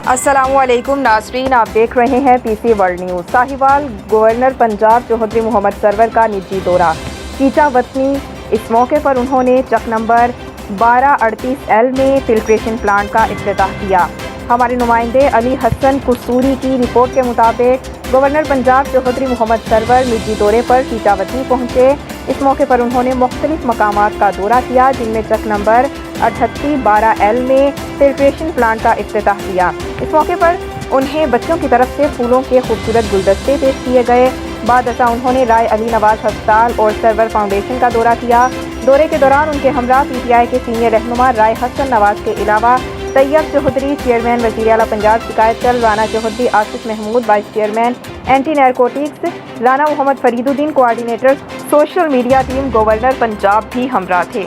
السلام علیکم ناظرین، آپ دیکھ رہے ہیں P C world news. Sahiwal governor Punjab Chaudhry Muhammad Sarwar کا نجی دورہ، چیچا وطنی۔ اس موقع پر انہوں نے چک نمبر 1238L میں فلٹریشن پلانٹ کا افتتاح کیا۔ ہمارے نمائندے علی حسن قصوری کی رپورٹ کے مطابق گورنر پنجاب چودھری محمد سرور نجی دورے پر چیچا وطنی پہنچے۔ اس موقع پر انہوں نے مختلف مقامات کا دورہ کیا، جن میں چک نمبر 3812L میں فلٹریشن پلانٹ کا افتتاح کیا۔ اس موقع پر انہیں بچوں کی طرف سے پھولوں کے خوبصورت گلدستے پیش کیے گئے۔ بعد ازاں انہوں نے رائے علی نواز ہسپتال اور سرور فاؤنڈیشن کا دورہ کیا۔ دورے کے دوران ان کے ہمراہ پی ٹی آئی کے سینئر رہنما رائے حسن نواز کے علاوہ طیب چودھری چیئرمین وزیر اعلیٰ پنجاب شکایت چل، Rana Chaudhry Asif Mahmood vice chairman anti narcotics, Rana Muhammad Fariduddin coordinator social media team governor Punjab بھی ہمراہ تھے۔